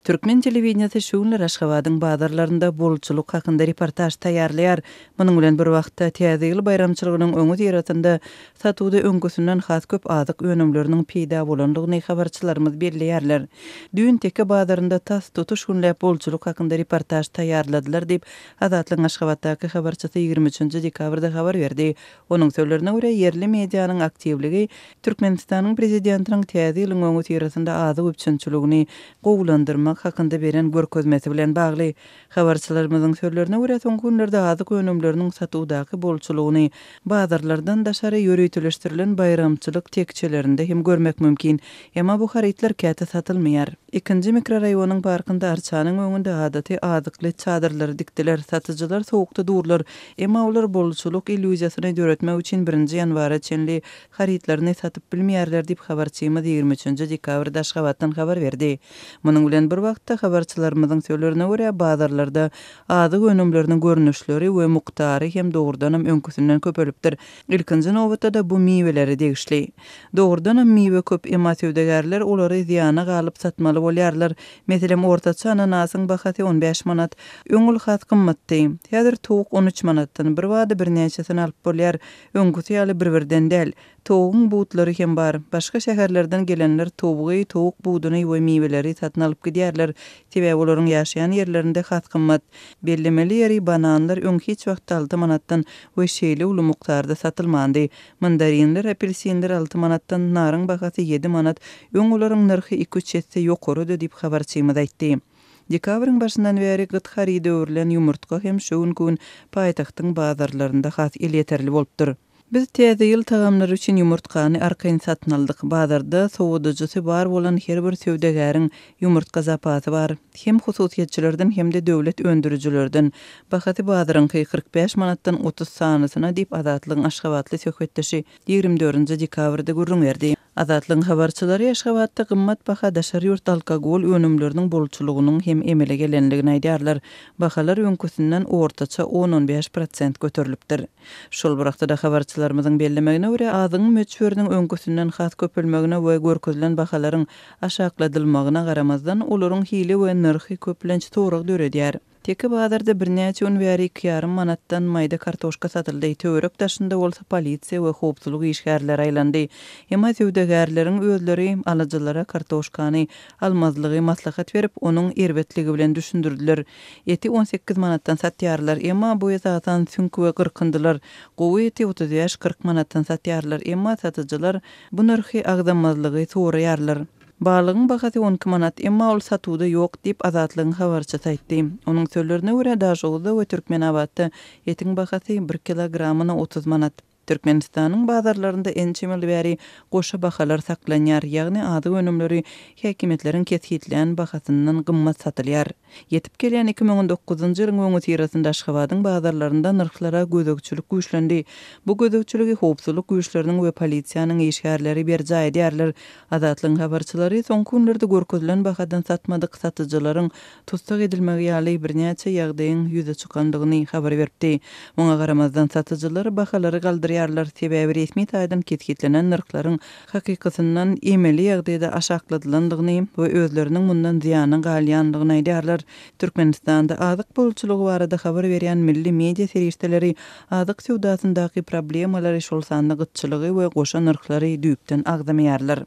Türkmen televizionyasy şuňlar Aşgabatyň bazarlarynda bolçuluk hakynda reportaj taýýarlaýar. Munyň bilen bir wagtda täze ýyl bayramçylygynyň öňü ýeratynda satuwda öňküsünden has köp azyk önümleriniň peýda bolandygyny habarçylarymyz belleýärler. Düýün teke bazarynda tas tutuş günläp bolçuluk hakynda reportaj taýýarladylar diýip Azatlyň Aşgabatdaky habarçysy 23 dekabrda habar berdi. Onuň sözlerine görä yerli medianyň aktivligi Türkmenistanyň prezidentiniň täze ýylyň öňü ýeratynda azyk üçinçiligini gowlandyrmak hakynda beren görkezmesi bilen bagly. Habarçylarymyzyň sözlerine görä soňky günlerde azyk önümleriniň satuwdaky bolçulugyny bazarlardan daşary ýöreýtileşdirilen bayramçylyk tekçelerinde hem görmek mümkin. Emma bu haritler käte satylmaýar. Ikinji mikroraýonyň parkynda arçanyň öňünde adaty azykly çadyrlary dikdiler. Satyjylar sowukda durlar. Emma olar bolçuluk illüziýasyny döretmek üçin 1 ýanwara çenli haritlaryny satyp bilmeýärler diýip habarçymyz 23 dekabrda Aşgabatdan habar berdi. Munyň bilen bir wagtda habarçylarymyzyň sözlerine görä bazarlarda azyk önümleriniň görnüşleri we muktary hem dogrudan hem öňküsünden köpelipdir. Ilkinji nowbatda da bu miweleri degişli. Dogrudan hem miwe köp ematöwdegerler olary ziýana galyp satmaly bolýarlar. Meselem ortaça ananasyň bahasy 15 manat, öňül has gymmatdy. Häzir towuk 13 manatdan bir wada bir näçesini alyp bolýar. Öňküsi ýaly bir-birden däl. Tovugyň butlary hem bar. Başga şäherlerden gelenler tovugy, towuk buduny we miweleri satyn alyp gidýärler. Sebäbi olaryň ýaşaýan ýerlerinde has gymmat. Bellemeli ýeri bananlar öňki hiç wagt 6 manatdan we şeýle uly mukdarda satylmandy. Mandarinler, apelsinler 6 manatdan, naryň bahasy 7 manat. Öň olaryň narhy 2-3 ýetse ýokarydy diýip habarçymyz aýtdy. Dekabrın başyndan beri gyt haride öwrilen ýumurtka hem şu gün paýtagtyň bazarlarynda has ýeterli bolupdyr. Biz täze ýyl tagamlary üçin ýumurtkany arkaýyn satyn aldyk. Bazarda sowudyjysy bar bolan her bir söwdegäriň ýumurtka zapasy bar. Hem hususiýetçilerden hem de döwlet öndürüjilerden. Bahasy bazaryňky 45 manatdan 30 sanysyna diýip Azatlyň Aşgabatly söhbetdeşi 24 dekabrda gurrun berdi. Azatlyň habarçylary Aşgabatda gymmat baha daşary ýurt alkogol önümleriniň bolçulugynyň hem emele gelenligini aýdýarlar. Bahalar öňküsünden ortaça 10-15% göterilipdir. Şol wagtda da habarçylarymyzyň bellemegine görä azyň möçberiniň öňküsünden has köpelmegine we görkezilen bahalaryň aşakladylmagyna garamazdan olaryň hile we narhy köplenç torag döredýär. Teke bazarda bir näçe gün bäri 2,5 manatdan maýda kartoşka satyldy. Töwerek daşynda bolsa polisiýa we howpsuzlyk işgärleri aýlandy. Emma söwdegärleriň özleri alyjylara kartoşkany almazlygy maslahat berip onuň erbetligi bilen düşündirdiler. Eti 18 manatdan satýarlar, emma bu ýazatan süňkü we gyrkyndylar. Gowy eti 30-40 manatdan satýarlar, emma satyjylar bu narhy agdamazlygy soraýarlar. Balygyň bahasy 12 manat, emma ol satuwda ýok diýip Azatlyň habarçysy aýtdy. Onuň sözlerine görä Daşowda we Türkmenabadda etiň bahasy 1 kilogramyna 30 manat. Türkmenistanyň bazarlarynda ençemel bäri goşa bahalar saklanýar, ýagny azyk önümleri häkimetleriň kesitlen bahasyndan gymmat satylýar. Yetip gelen 2009-njy ýylyň öňü ýerasynda Aşgabatyň bazarlarynda narhlara gözegçilik güýçlendi. Bu gözegçiligi howpsuzlyk güýçleriniň we polisiýanyň işgärleri berjä edýärler. Azatlyň habarçylary soňky günlerde görkezilen bahadan satmadyk satyjylaryň tutsak edilmegi ýaly bir näçe ýagdaýyň ýüze çykandygyny habar berdi. Oňa garamazdan satyjylar bahalary galdyrýar. Sebäbi resmi taýdan ketkitlenen narhlaryň hakykatyndan emeli ýagdaýda aşakladylandygyny we özleriniň mundan ziýany galýandygyny aýdýarlar. Türkmenistanda azyk bolçulugy barada habar berýän milli media serişdeleri azyk sowdasyndaky problemalary şol sanly gytçylygy we goşa narhlary düýpden agdamaýarlar.